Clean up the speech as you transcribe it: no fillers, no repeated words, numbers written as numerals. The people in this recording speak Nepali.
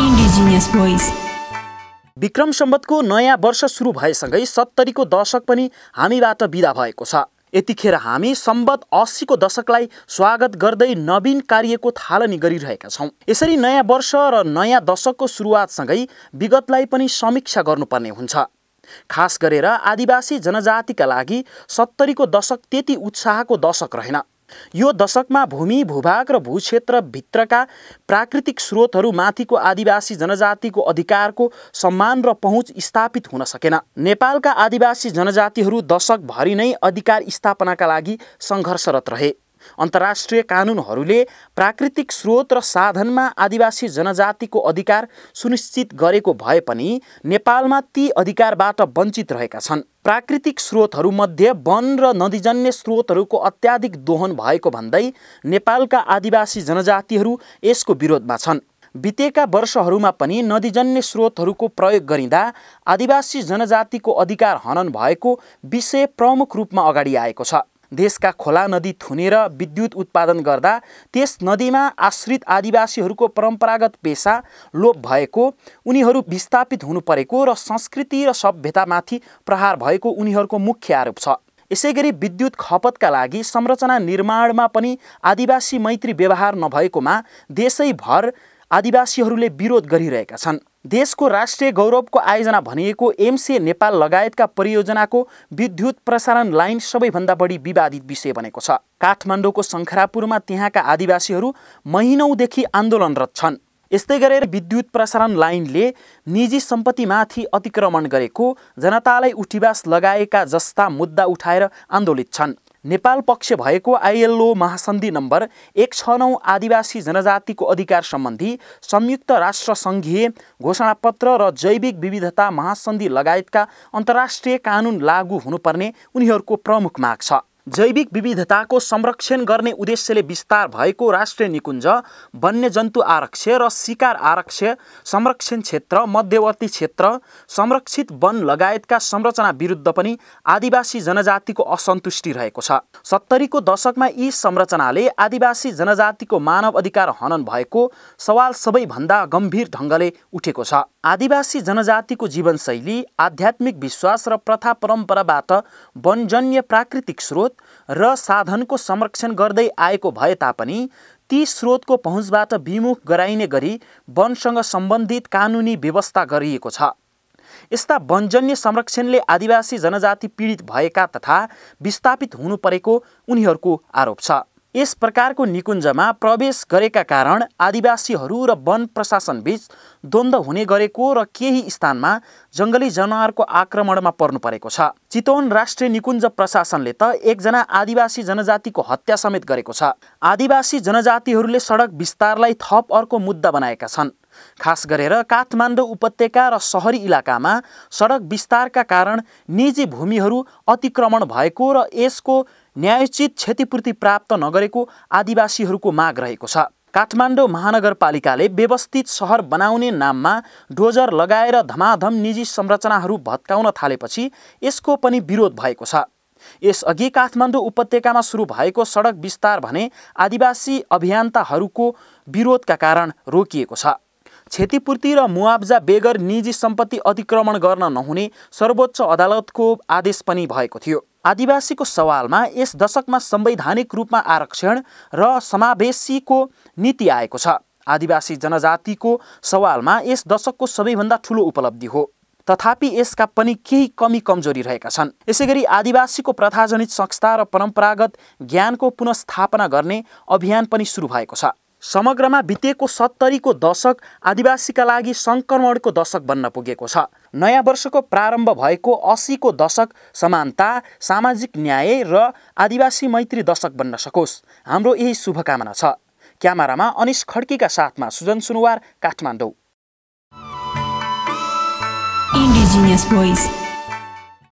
Indigenous Voice। विक्रम सम्वतको नयाँ वर्ष सुरु भएसँगै 70 को दशक पनि हामीबाट बिदा भएको छ। यतिखेर हामी सम्वत 80 को दशकलाई स्वागत गर्दै नवीन कार्यको थालनी गरिरहेका छौं। यसरी नयाँ वर्ष र नयाँ दशकको सुरुवातसँगै विगतलाई पनि समीक्षा गर्नुपर्ने हुन्छ। खास गरेर आदिवासी जनजातिका लागि 70 को दशक त्यति उत्साहको दशक रहेन। यो दशकमा भूमि, भूभाग र भूक्षेत्र भित्रका प्राकृतिक स्रोतहरू माथिको आदिवासी जनजातिको अधिकारको सम्मान र पहुँच स्थापित हुन सकेन। नेपालका आदिवासी जनजातिहरू दशकभरि नै अधिकार स्थापनाका लागि सङ्घर्षरत रहे। अन्तर्राष्ट्रिय कानुनहरूले प्राकृतिक स्रोत र साधनमा आदिवासी जनजातिको अधिकार सुनिश्चित गरेको भए पनि नेपालमा ती अधिकारबाट वञ्चित रहेका छन्। प्राकृतिक स्रोतहरूमध्ये वन र नदीजन्य स्रोतहरूको अत्याधिक दोहन भएको भन्दै नेपालका आदिवासी जनजातिहरू यसको विरोधमा छन्। बितेका वर्षहरूमा पनि नदीजन्य स्रोतहरूको प्रयोग गरिँदा आदिवासी जनजातिको अधिकार हनन भएको विषय प्रमुख रूपमा अगाडि आएको छ। देशका खोला नदी थुनेर विद्युत उत्पादन गर्दा त्यस नदीमा आश्रित आदिवासीहरूको परम्परागत पेशा लोप भएको, उनीहरू विस्थापित हुनु परेको र संस्कृति र सभ्यतामाथि प्रहार भएको उनीहरूको मुख्य आरोप छ। यसैगरी विद्युत खपतका लागि संरचना निर्माणमा पनि आदिवासी मैत्री व्यवहार नभएकोमा देशैभर आदिवासीहरूले विरोध गरिरहेका छन्। देशको राष्ट्रिय गौरवको आयोजना भनिएको एमसे नेपाल लगायतका परियोजनाको विद्युत प्रसारण लाइन सबैभन्दा बढी विवादित विषय बनेको छ। काठमाडौँको शङ्खरापुरमा त्यहाँका आदिवासीहरू महिनौदेखि आन्दोलनरत छन्। यस्तै गरेर विद्युत प्रसारण लाइनले निजी सम्पत्तिमाथि अतिक्रमण गरेको, जनतालाई उठिवास लगाएका जस्ता मुद्दा उठाएर आन्दोलित छन्। नेपाल पक्ष भएको आईएलओ महासन्धि नम्बर 169 आदिवासी जनजातिको अधिकार सम्बन्धी संयुक्त राष्ट्र सङ्घीय घोषणापत्र र जैविक विविधता महासन्धि लगायतका अन्तर्राष्ट्रिय कानुन लागू हुनुपर्ने उनीहरूको प्रमुख माग छ। जैविक विविधताको संरक्षण गर्ने उद्देश्यले विस्तार भएको राष्ट्रिय निकुञ्ज, वन्यजन्तु आरक्ष्य र शिकार आरक्ष्य संरक्षण क्षेत्र, मध्यवर्ती क्षेत्र, संरक्षित वन लगायतका संरचना विरुद्ध पनि आदिवासी जनजातिको असन्तुष्टि रहेको छ। 70 को दशकमा यी संरचनाले आदिवासी जनजातिको मानव अधिकार हनन भएको सवाल सबैभन्दा गम्भीर ढङ्गले उठेको छ। आदिवासी जनजातिको जीवनशैली, आध्यात्मिक विश्वास र प्रथा परम्पराबाट वनजन्य प्राकृतिक स्रोत र साधनको संरक्षण गर्दै आएको भए तापनि ती स्रोतको पहुँचबाट विमुख गराइने गरी वनसँग सम्बन्धित कानुनी व्यवस्था गरिएको छ। यस्ता वनजन्य संरक्षणले आदिवासी जनजाति पीडित भएका तथा विस्थापित हुनु परेको उनीहरूको आरोप छ। यस प्रकारको निकुञ्जमा प्रवेश गरेका कारण आदिवासीहरू र वन प्रशासन बीच द्वन्द्व हुने गरेको र केही स्थानमा जङ्गली जनावरको आक्रमणमा पर्नु परेको छ। चितवन राष्ट्रिय निकुञ्ज प्रशासनले त एकजना आदिवासी जनजातिको हत्या समेत गरेको छ। आदिवासी जनजातिहरूले सडक विस्तारलाई थप अर्को मुद्दा बनाएका छन्। खास गरेर काठमाडौँ उपत्यका र सहरी इलाकामा सडक विस्तारका कारण निजी भूमिहरू अतिक्रमण भएको र यसको न्यायोचित क्षतिपूर्ति प्राप्त नगरेको आदिवासीहरूको माग रहेको छ। काठमाडौँ महानगरपालिकाले व्यवस्थित सहर बनाउने नाममा डोजर लगाएर धमाधम निजी संरचनाहरू भत्काउन थालेपछि यसको पनि विरोध भएको छ। यसअघि काठमाडौँ उपत्यकामा सुरु भएको सडक विस्तार भने आदिवासी अभियन्ताहरूको विरोधका कारण रोकिएको छ। क्षतिपूर्ति र मुआब्जा बेगर निजी सम्पत्ति अतिक्रमण गर्न नहुने सर्वोच्च अदालतको आदेश पनि भएको थियो। आदिवासीको सवालमा यस दशकमा संवैधानिक रूपमा आरक्षण र समावेशीको नीति आएको छ। आदिवासी जनजातिको सवालमा यस दशकको सबैभन्दा ठूलो उपलब्धि हो। तथापि यसका पनि केही कमी कमजोरी रहेका छन्। यसैगरी आदिवासीको प्रथाजनित संस्था र परम्परागत ज्ञानको पुनर्स्थापना गर्ने अभियान पनि सुरु भएको छ। समग्रमा बितेको 70 को दशक आदिवासीका लागि सङ्क्रमणको दशक बन्न पुगेको छ। नयाँ वर्षको प्रारम्भ भएको 80 को दशक समानता, सामाजिक न्याय र आदिवासी मैत्री दशक बन्न सकोस्, हाम्रो यही शुभकामना छ। क्यामेरामा अनिश खड्कीका साथमा सुजन सुनुवार, काठमाडौँ। Indigenous Voice।